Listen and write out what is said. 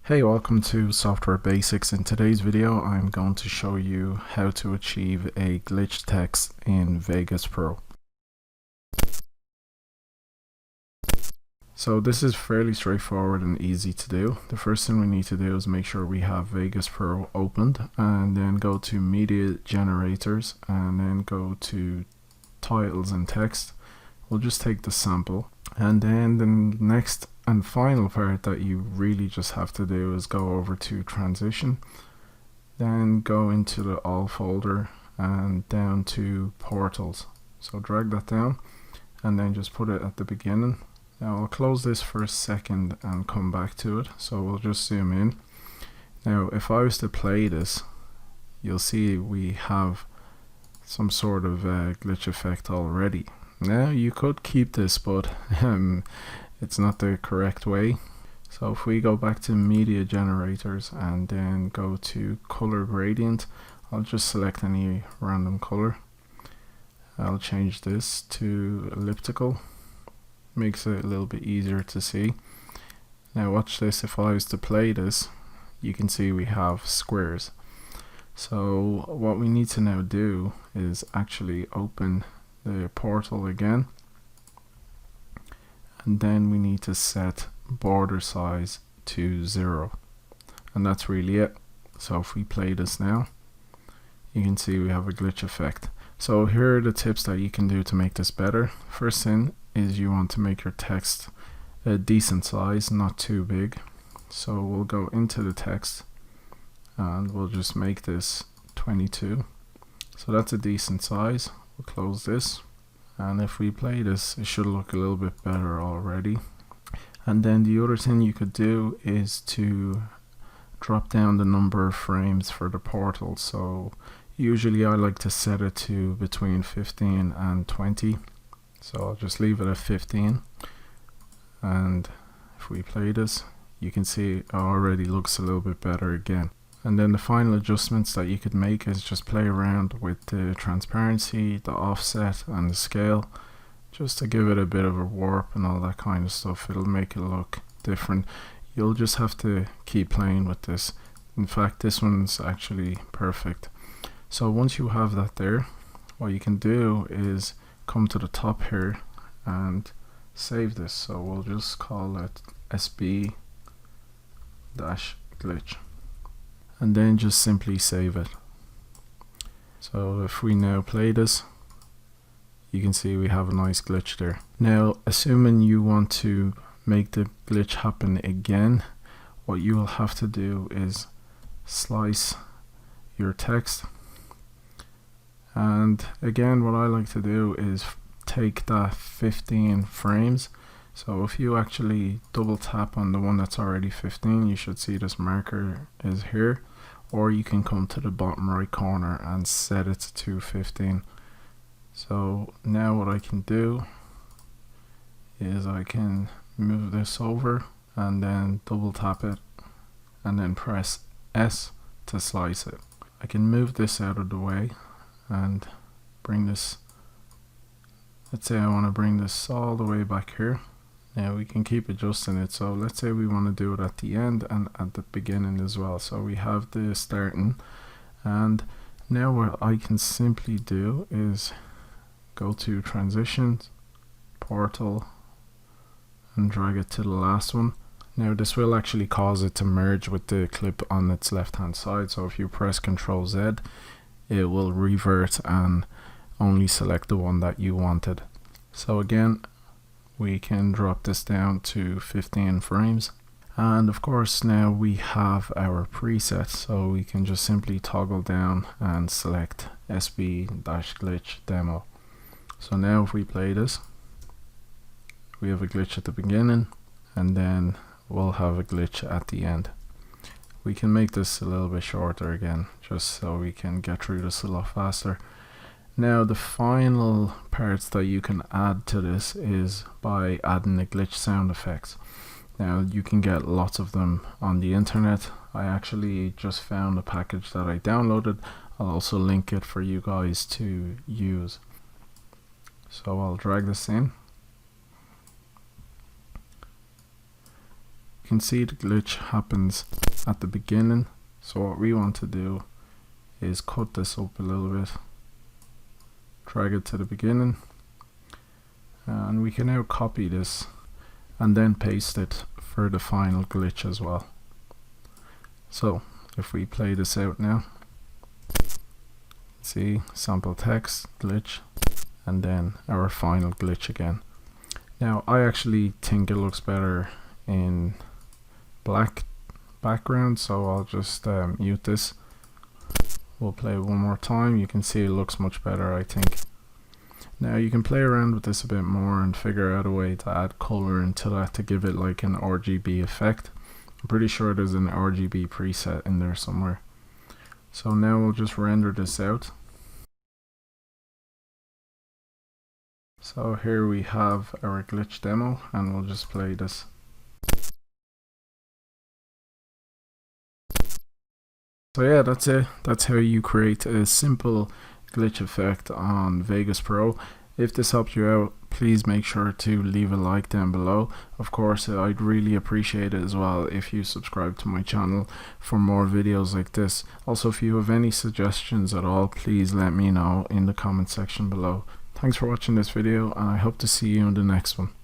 Hey, welcome to Software Basics. In today's video, I'm going to show you how to achieve a glitch text in Vegas Pro. So this is fairly straightforward and easy to do. The first thing we need to do is make sure we have Vegas Pro opened, and then go to Media Generators, and then go to Titles and Text. We'll just take the sample, and then the next and final part that you really just have to do is go over to Transition, then go into the All folder and down to Portals. So drag that down and then just put it at the beginning. Now I'll close this for a second and come back to it. So we'll just zoom in. Now if I was to play this, you'll see we have some sort of glitch effect already. Now you could keep this, but it's not the correct way. So if we go back to Media Generators and then go to Color Gradient, I'll just select any random color. I'll change this to elliptical. Makes it a little bit easier to see. Now watch this. If I was to play this, you can see we have squares. So what we need to now do is actually open the portal again, and then we need to set border size to 0, and that's really it. So if we play this now, you can see we have a glitch effect. So here are the tips that you can do to make this better. First thing is you want to make your text a decent size, not too big. So we'll go into the text and we'll just make this 22. So that's a decent size. We'll close this, and if we play this, it should look a little bit better already. And then the other thing you could do is to drop down the number of frames for the portal. So usually I like to set it to between 15 and 20. So I'll just leave it at 15. And if we play this, you can see it already looks a little bit better again. And then the final adjustments that you could make is just play around with the transparency, the offset and the scale, just to give it a bit of a warp and all that kind of stuff. It'll make it look different. You'll just have to keep playing with this. In fact, this one's actually perfect. So once you have that there, what you can do is come to the top here and save this. So we'll just call it SB-glitch. And then just simply save it. So if we now play this, you can see we have a nice glitch there. Now assuming you want to make the glitch happen again, what you will have to do is slice your text, and again what I like to do is take that 15 frames. So if you actually double tap on the one that's already 15, you should see this marker is here, or you can come to the bottom right corner and set it to 15. So now what I can do is I can move this over and then double tap it and then press S to slice it. I can move this out of the way and bring this, let's say I want to bring this all the way back here. Now we can keep adjusting it. So let's say we want to do it at the end and at the beginning as well. So we have the starting, and now what I can simply do is go to Transitions, Portal, and drag it to the last one. Now this will actually cause it to merge with the clip on its left hand side. So if you press Ctrl Z, it will revert and only select the one that you wanted. So again, we can drop this down to 15 frames, and of course now we have our preset, so we can just simply toggle down and select SB-glitch demo. So now if we play this, we have a glitch at the beginning and then we'll have a glitch at the end. We can make this a little bit shorter again, just so we can get through this a lot faster. Now the final parts that you can add to this is by adding the glitch sound effects. Now you can get lots of them on the internet. I actually just found a package that I downloaded. I'll also link it for you guys to use. So I'll drag this in. You can see the glitch happens at the beginning, so what we want to do is cut this up a little bit, drag it to the beginning, and we can now copy this and then paste it for the final glitch as well. So if we play this out now, see sample text glitch and then our final glitch again. Now I actually think it looks better in black background, so I'll just mute this. We'll play it one more time. You can see it looks much better, I think. Now you can play around with this a bit more and figure out a way to add color into that to give it like an RGB effect. I'm pretty sure there's an RGB preset in there somewhere. So now we'll just render this out. So here we have our glitch demo, and we'll just play this. So yeah, that's it. That's how you create a simple glitch effect on Vegas Pro. If this helped you out, please make sure to leave a like down below. Of course, I'd really appreciate it as well if you subscribe to my channel for more videos like this. Also, if you have any suggestions at all, please let me know in the comment section below. Thanks for watching this video, and I hope to see you in the next one.